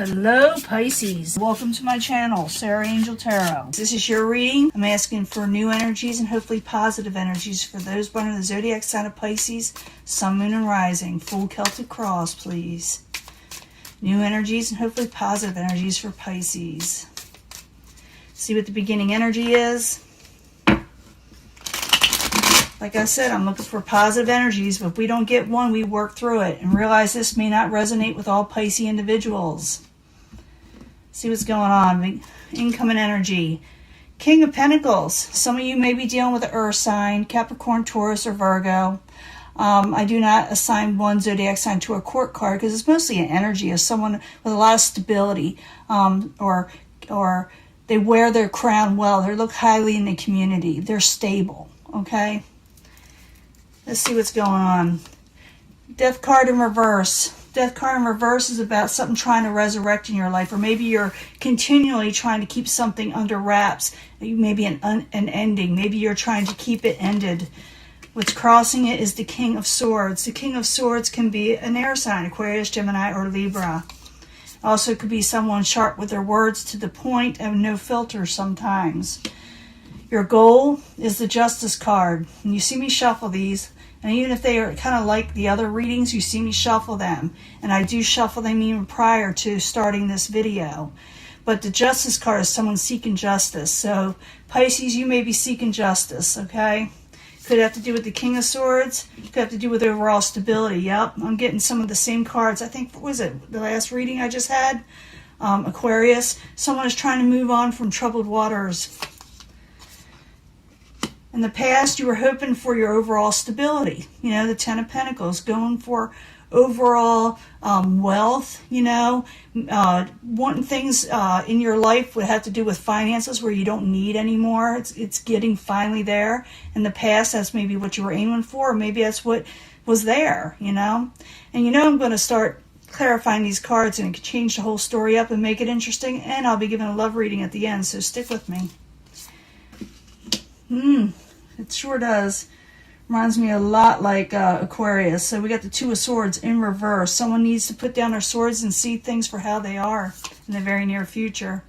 Hello Pisces, welcome to my channel, Sarah Angel Tarot. This is your reading. I'm asking for new energies and hopefully positive energies for those born in the zodiac sign of Pisces, Sun, Moon, and Rising. Full Celtic cross, please. New energies and hopefully positive energies for Pisces. See what the beginning energy is. Like I said, I'm looking for positive energies, but if we don't get one, we work through it and realize this may not resonate with all Pisces individuals. See what's going on. Incoming energy. King of Pentacles. Some of you may be dealing with an earth sign, Capricorn, Taurus, or Virgo. I do not assign one zodiac sign to a court card because it's mostly an energy of someone with a lot of stability, or they wear their crown well. They look highly in the community. They're stable, okay? Let's see what's going on. Death card in reverse. Death card in reverse is about something trying to resurrect in your life, or maybe you're continually trying to keep something under wraps. Maybe an ending. Maybe you're trying to keep it ended. What's crossing it is the King of Swords. The King of Swords can be an air sign, Aquarius, Gemini, or Libra. Also, it could be someone sharp with their words, to the point, and no filter sometimes. Your goal is the Justice card. And you see me shuffle these. And even if they are kind of like the other readings, you see me shuffle them. And I do shuffle them even prior to starting this video. But the Justice card is someone seeking justice. So, Pisces, you may be seeking justice, okay? Could have to do with the King of Swords. Could have to do with overall stability. Yep, I'm getting some of the same cards. I think, what was it, the last reading I just had? Aquarius. Someone is trying to move on from troubled waters. In the past, you were hoping for your overall stability. You know, the Ten of Pentacles, going for overall wealth, you know. Wanting things in your life would have to do with finances where you don't need anymore. It's getting finally there. In the past, that's maybe what you were aiming for, or maybe that's what was there, you know. And you know I'm going to start clarifying these cards, and it could change the whole story up and make it interesting. And I'll be giving a love reading at the end, so stick with me. It sure does. Reminds me a lot like Aquarius. So we got the Two of Swords in reverse. Someone needs to put down their swords and see things for how they are in the very near future.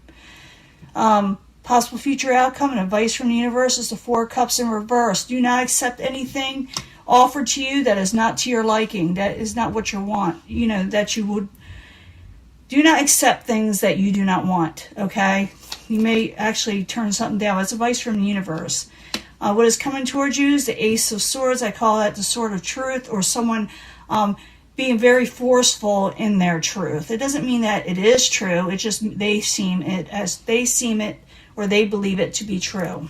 Possible future outcome and advice from the universe is the Four of Cups in reverse. Do not accept anything offered to you that is not to your liking. That is not what you want. You know, that you would. Do not accept things that you do not want, okay? You may actually turn something down. It's advice from the universe. What is coming towards you is the Ace of Swords. I call that the Sword of Truth, or someone being very forceful in their truth. It doesn't mean that it is true. It just they seem it, or they believe it to be true.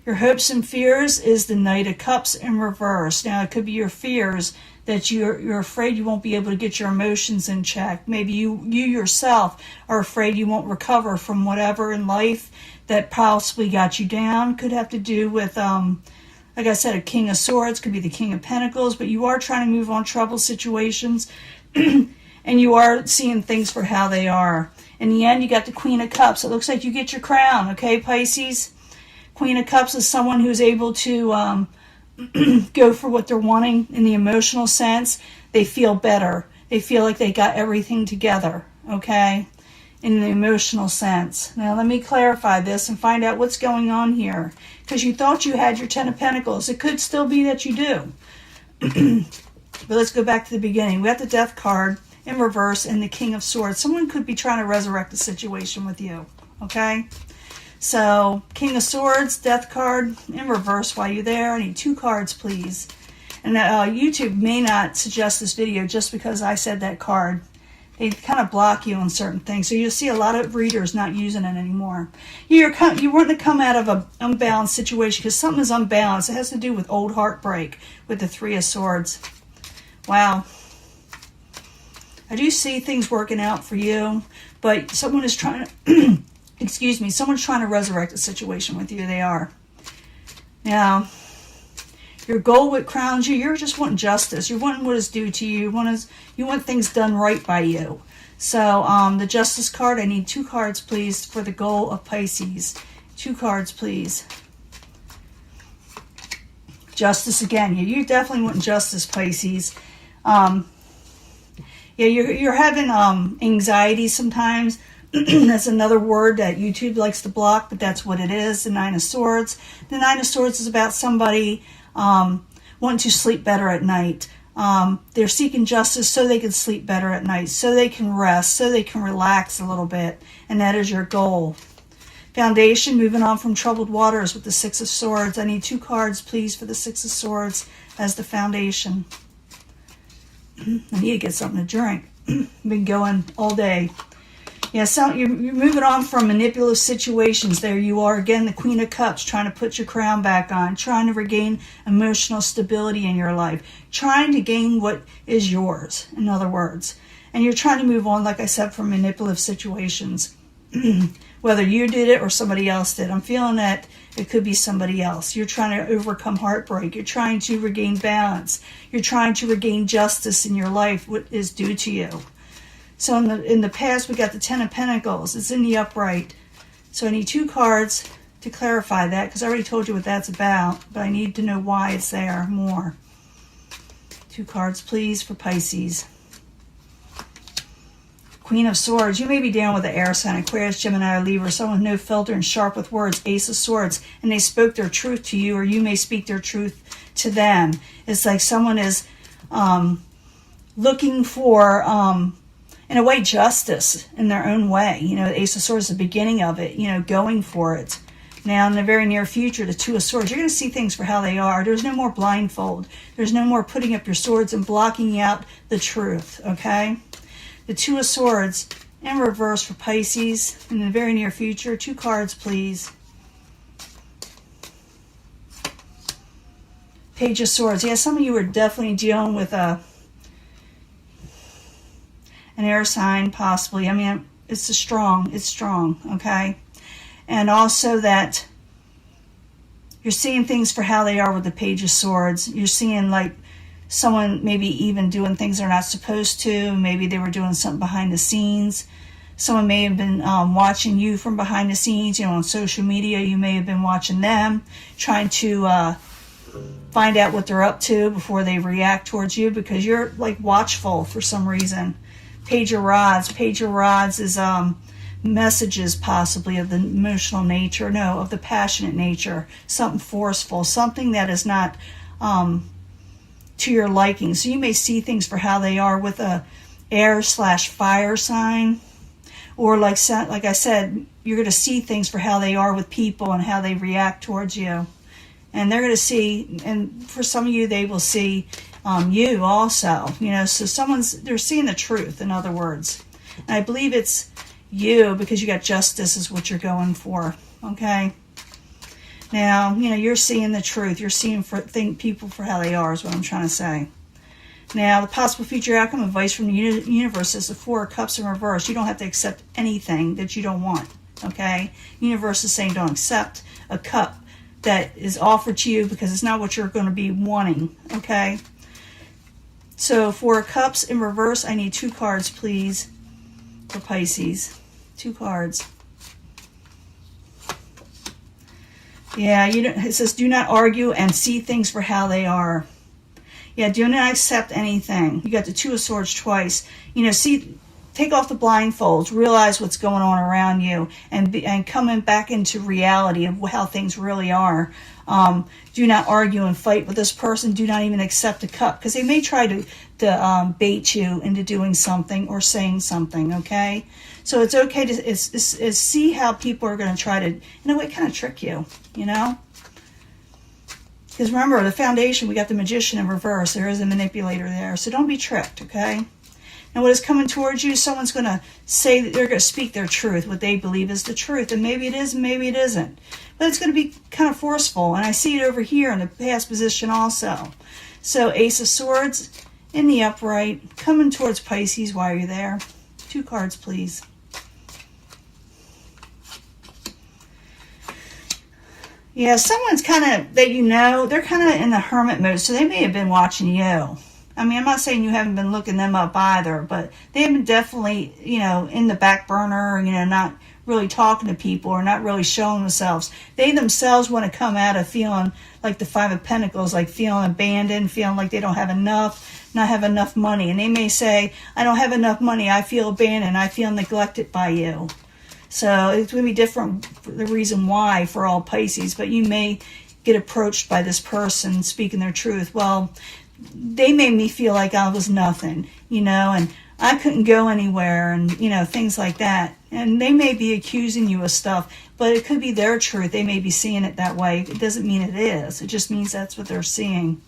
Your hopes and fears is the Knight of Cups in reverse. Now, it could be your fears that you're afraid you won't be able to get your emotions in check. Maybe you yourself are afraid you won't recover from whatever in life that possibly got you down. Could have to do with, like I said, a King of Swords. Could be the King of Pentacles. But you are trying to move on troubled situations. And you are seeing things for how they are. In the end, you got the Queen of Cups. It looks like you get your crown, okay, Pisces? Queen of Cups is someone who's able to go for what they're wanting in the emotional sense. They feel better. They feel like they got everything together, okay, in the emotional sense. Now, let me clarify this and find out what's going on here. Because you thought you had your Ten of Pentacles. It could still be that you do. But let's go back to the beginning. We have the Death card in reverse and the King of Swords. Someone could be trying to resurrect the situation with you, okay? So, King of Swords, Death card in reverse. While you're there, I need 2 cards, please. And YouTube may not suggest this video just because I said that card. They kind of block you on certain things. So you'll see a lot of readers not using it anymore. You want to come out of an unbalanced situation because something is unbalanced. It has to do with old heartbreak with the Three of Swords. Wow. I do see things working out for you, but someone is trying to... Excuse me, someone's trying to resurrect a situation with you. They are. Now, your goal, what crowns you, you're just wanting justice. You're wanting what is due to you. You want things done right by you. So, the Justice card, I need 2 cards, please, for the goal of Pisces. 2 cards, please. Justice again. You definitely want justice, Pisces. Yeah, you're having anxiety sometimes. That's another word that YouTube likes to block, but that's what it is, the Nine of Swords. The Nine of Swords is about somebody wanting to sleep better at night. They're seeking justice so they can sleep better at night, so they can rest, so they can relax a little bit, and that is your goal. Foundation, moving on from troubled waters with the Six of Swords. I need 2 cards, please, for the Six of Swords as the foundation. I need to get something to drink. Been going all day. Yeah, so you're moving on from manipulative situations. There you are again, the Queen of Cups, trying to put your crown back on, trying to regain emotional stability in your life, trying to gain what is yours, in other words. And you're trying to move on, like I said, from manipulative situations. Whether you did it or somebody else did. I'm feeling that it could be somebody else. You're trying to overcome heartbreak. You're trying to regain balance. You're trying to regain justice in your life, what is due to you. So in the past, we got the Ten of Pentacles. It's in the upright. So I need 2 cards to clarify that, because I already told you what that's about, but I need to know why it's there more. 2 cards, please, for Pisces. Queen of Swords. You may be dealing with an air sign, Aquarius, Gemini, or Libra, someone with no filter and sharp with words. Ace of Swords. And they spoke their truth to you, or you may speak their truth to them. It's like someone is looking for... in a way, justice in their own way. You know, the Ace of Swords is the beginning of it, you know, going for it. Now, in the very near future, the Two of Swords, you're going to see things for how they are. There's no more blindfold. There's no more putting up your swords and blocking out the truth, okay? The Two of Swords in reverse for Pisces in the very near future. 2 cards, please. Page of Swords. Yeah, some of you are definitely dealing with an air sign, possibly. I mean, it's strong, okay? And also that you're seeing things for how they are with the Page of Swords. You're seeing like someone maybe even doing things they're not supposed to. Maybe they were doing something behind the scenes. Someone may have been watching you from behind the scenes, you know, on social media. You may have been watching them, trying to find out what they're up to before they react towards you, because you're like watchful for some reason. Page of Rods. Page of Rods is messages possibly of the emotional nature, no, of the passionate nature, something forceful, something that is not to your liking. So you may see things for how they are with a air/fire sign, or like I said, you're going to see things for how they are with people and how they react towards you. And they're going to see, and for some of you, they will see you also, you know, so they're seeing the truth, in other words. And I believe it's you, because you got justice is what you're going for, okay? Now, you know, you're seeing the truth. You're seeing people for how they are is what I'm trying to say. Now, the possible future outcome advice from the universe is the 4 of Cups in reverse. You don't have to accept anything that you don't want, okay? Universe is saying don't accept a cup that is offered to you, because it's not what you're going to be wanting, okay? So 4 of Cups in reverse, I need 2 cards, please, for Pisces. 2 cards. Yeah, it says do not argue and see things for how they are. Yeah, do not accept anything. You got the 2 of Swords twice. You know, take off the blindfolds, realize what's going on around you, and coming back into reality of how things really are. Do not argue and fight with this person. Do not even accept a cup, because they may try to bait you into doing something or saying something, okay? So it's okay to see how people are going to try to, in a way, kind of trick you, you know? Because remember, the foundation, we got the Magician in reverse. There is a manipulator there. So don't be tricked, okay? And what is coming towards you, someone's going to say that they're going to speak their truth, what they believe is the truth. And maybe it is, and maybe it isn't. But it's going to be kind of forceful. And I see it over here in the past position also. So Ace of Swords in the upright, coming towards Pisces while you're there. 2 cards, please. Yeah, someone's kind of, that you know, they're kind of in the hermit mode. So they may have been watching you. I mean, I'm not saying you haven't been looking them up either, but they have been definitely, you know, in the back burner, you know, not really talking to people or not really showing themselves. They themselves want to come out of feeling like the Five of Pentacles, like feeling abandoned, feeling like they don't have enough, not have enough money. And they may say, I don't have enough money, I feel abandoned, I feel neglected by you. So it's going to be different, the reason why for all Pisces, but you may get approached by this person speaking their truth. Well, they made me feel like I was nothing, you know, and I couldn't go anywhere, and, you know, things like that. And they may be accusing you of stuff, but it could be their truth. They may be seeing it that way. It doesn't mean it is. It just means that's what they're seeing.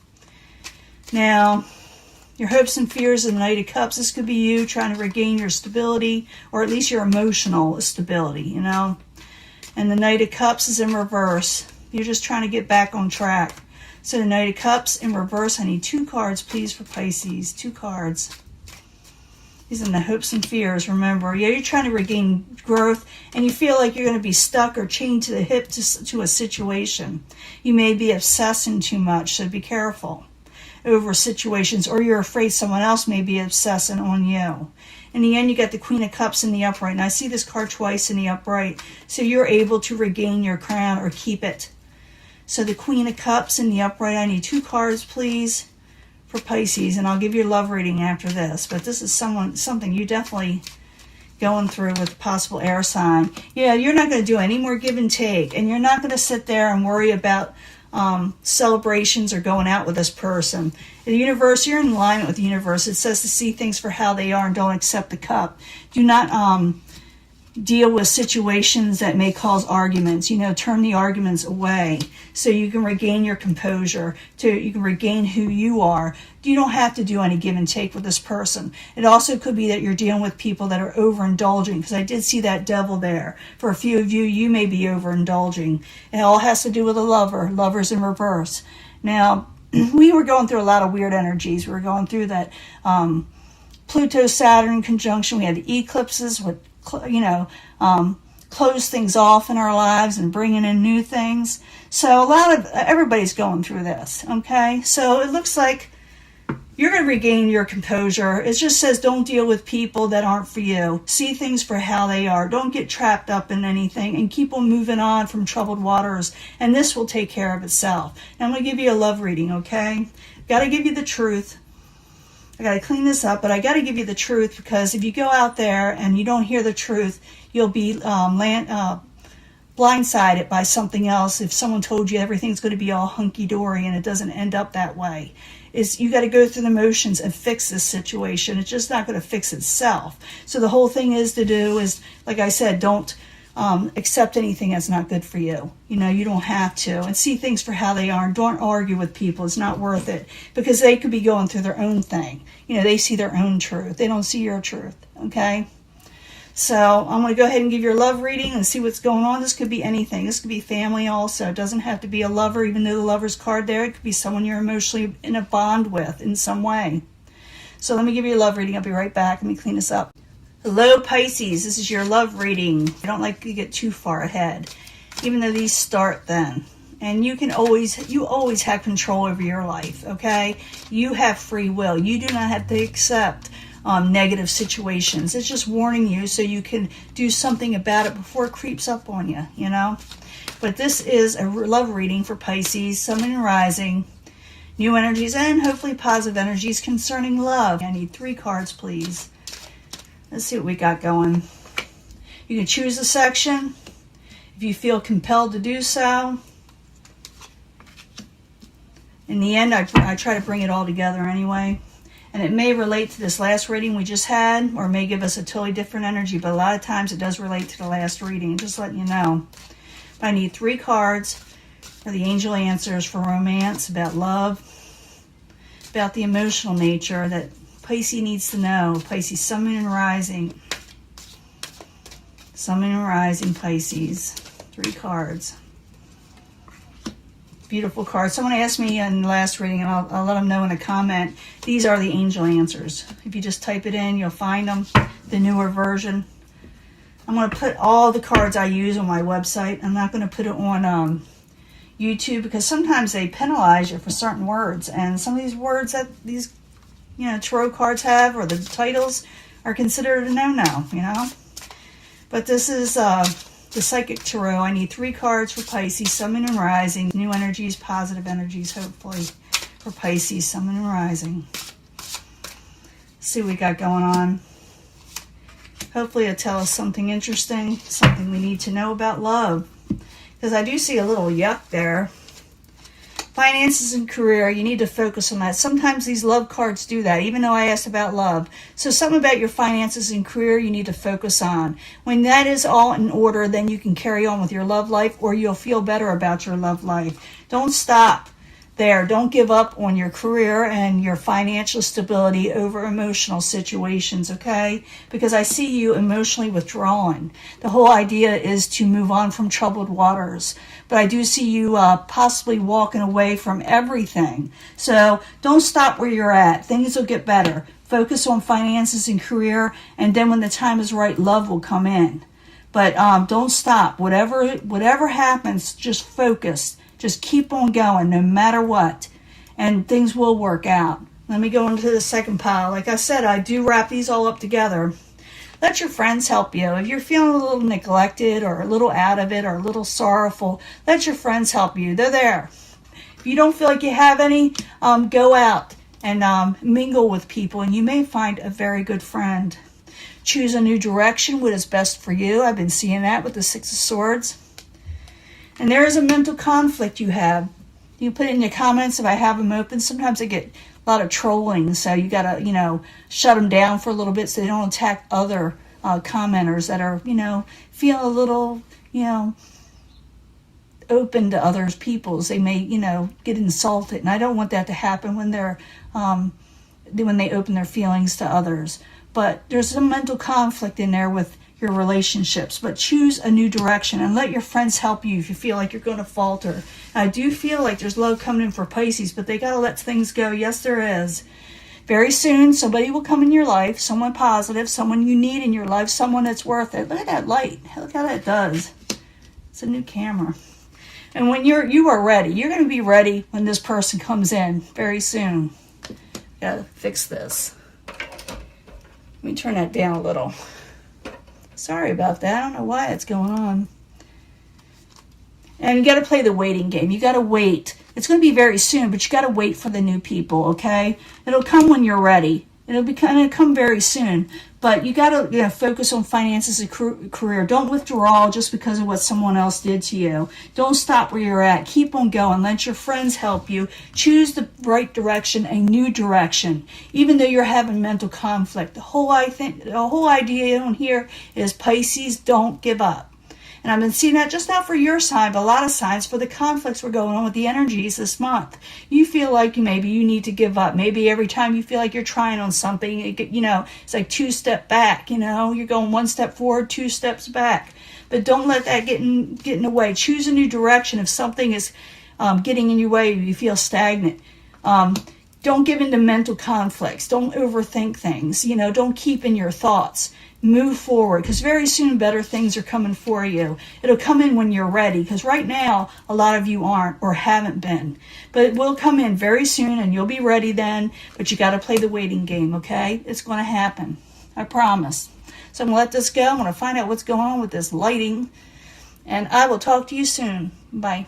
Now, your hopes and fears of the Knight of Cups. This could be you trying to regain your stability, or at least your emotional stability, you know. And the Knight of Cups is in reverse. You're just trying to get back on track. So the Knight of Cups in reverse. I need 2 cards, please, for Pisces. 2 cards. These are the hopes and fears, remember. Yeah, you're trying to regain growth, and you feel like you're going to be stuck or chained to the hip to a situation. You may be obsessing too much, so be careful over situations, or you're afraid someone else may be obsessing on you. In the end, you got the Queen of Cups in the upright, and I see this card twice in the upright, so you're able to regain your crown or keep it. So the Queen of Cups in the upright, I need 2 cards, please, for Pisces, and I'll give you a love reading after this. But this is something you definitely going through with a possible air sign. Yeah, you're not going to do any more give and take, and you're not going to sit there and worry about celebrations or going out with this person. The universe, you're in alignment with the universe. It says to see things for how they are and don't accept the cup. Do not deal with situations that may cause arguments. You know, turn the arguments away so you can regain your composure, you can regain who you are. You don't have to do any give and take with this person. It also could be that you're dealing with people that are overindulging, because I did see that devil there. For a few of you, you may be overindulging. It all has to do with a lover. Lover's in reverse. Now, we were going through a lot of weird energies. We were going through that Pluto-Saturn conjunction. We had the eclipses with, you know, close things off in our lives and bringing in new things. So everybody's going through this, okay? So it looks like you're going to regain your composure. It just says don't deal with people that aren't for you. See things for how they are. Don't get trapped up in anything, and keep on moving on from troubled waters, and this will take care of itself. Now I'm going to give you a love reading, okay? Got to give you the truth. I got to clean this up, but I got to give you the truth, because if you go out there and you don't hear the truth, you'll be blindsided by something else. If someone told you everything's going to be all hunky-dory and it doesn't end up that way, you got to go through the motions and fix this situation. It's just not going to fix itself. So the whole thing is, like I said, don't accept anything that's not good for you. You know, you don't have to. And see things for how they are. And don't argue with people. It's not worth it, because they could be going through their own thing. You know, they see their own truth. They don't see your truth. Okay? So I'm going to go ahead and give your love reading and see what's going on. This could be anything. This could be family also. It doesn't have to be a lover, even though the lover's card there. It could be someone you're emotionally in a bond with in some way. So let me give you a love reading. I'll be right back. Let me clean this up. Hello, Pisces. This is your love reading. I don't like to get too far ahead, even though these start then. And you always have control over your life, okay? You have free will. You do not have to accept negative situations. It's just warning you so you can do something about it before it creeps up on you, you know? But this is a love reading for Pisces, Sun and Rising, new energies, and hopefully positive energies concerning love. I need 3 cards, please. Let's see what we got going. You can choose a section if you feel compelled to do so. In the end, I try to bring it all together anyway. And it may relate to this last reading we just had, or may give us a totally different energy, but a lot of times it does relate to the last reading, just letting you know. But I need 3 cards for the angel answers for romance, about love, about the emotional nature that Pisces needs to know. Pisces, Sun, Moon, and Rising. Sun, Moon, and Rising, Pisces. 3 cards. Beautiful cards. Someone asked me in the last reading, and I'll let them know in a comment, these are the angel answers. If you just type it in, you'll find them, the newer version. I'm going to put all the cards I use on my website. I'm not going to put it on YouTube, because sometimes they penalize you for certain words, and some of these words that these tarot cards have, or the titles, are considered a no-no, you know. But this is the Psychic Tarot. I need 3 cards for Pisces, Sun, Moon, and Rising. New energies, positive energies, hopefully, for Pisces, Sun, Moon, and Rising. Let's see what we got going on. Hopefully it'll tell us something interesting, something we need to know about love. Because I do see a little yuck there. Finances and career, you need to focus on that. Sometimes these love cards do that, even though I asked about love. So something about your finances and career you need to focus on. When that is all in order, then you can carry on with your love life, or you'll feel better about your love life. Don't stop there. Don't give up on your career and your financial stability over emotional situations, okay? Because I see you emotionally withdrawing. The whole idea is to move on from troubled waters. But I do see you possibly walking away from everything. So don't stop where you're at. Things will get better. Focus on finances and career, and then when the time is right, love will come in. But don't stop. Whatever happens, just focus. Just keep on going no matter what, and things will work out. Let me go into the second pile. Like I said, I do wrap these all up together. Let your friends help you. If you're feeling a little neglected or a little out of it or a little sorrowful, let your friends help you. They're there. If you don't feel like you have any, go out and mingle with people, and you may find a very good friend. Choose a new direction, what is best for you. I've been seeing that with the Six of Swords. And there is a mental conflict you have. You put it in your comments if I have them open. Sometimes I get a lot of trolling, so you got to, shut them down for a little bit so they don't attack other commenters that are, feel a little, open to other people's. They may, get insulted. And I don't want that to happen when when they open their feelings to others. But there's some mental conflict in there with your relationships, but choose a new direction and let your friends help you if you feel like you're going to falter. I do feel like there's love coming in for Pisces, but they got to let things go. Yes, there is. Very soon, somebody will come in your life, someone positive, someone you need in your life, someone that's worth it. Look at that light. Look how that does. It's a new camera. And when you are ready, you're going to be ready when this person comes in very soon. Gotta fix this. Let me turn that down a little. Sorry about that. I don't know why it's going on. And you got to play the waiting game. You got to wait. It's going to be very soon, but you got to wait for the new people, okay? It'll come when you're ready. It'll come very soon. But you got to focus on finances and career. Don't withdraw just because of what someone else did to you. Don't stop where you're at. Keep on going. Let your friends help you. Choose the right direction, a new direction. Even though you're having mental conflict. The whole idea on here is Pisces, don't give up. And I've been seeing that just not for your sign, but a lot of signs for the conflicts we're going on with the energies this month. You feel like maybe you need to give up. Maybe every time you feel like you're trying on something, it's like 2 steps back. You're going 1 step forward, 2 steps back. But don't let that get in the way. Choose a new direction. If something is getting in your way, you feel stagnant. Don't give in to mental conflicts. Don't overthink things. Don't keep in your thoughts. Move forward, because very soon better things are coming for you. It'll come in when you're ready, because right now a lot of you aren't or haven't been. But it will come in very soon, and you'll be ready then. But you got to play the waiting game, okay? It's going to happen. I promise. So I'm going to let this go. I'm going to find out what's going on with this lighting. And I will talk to you soon. Bye.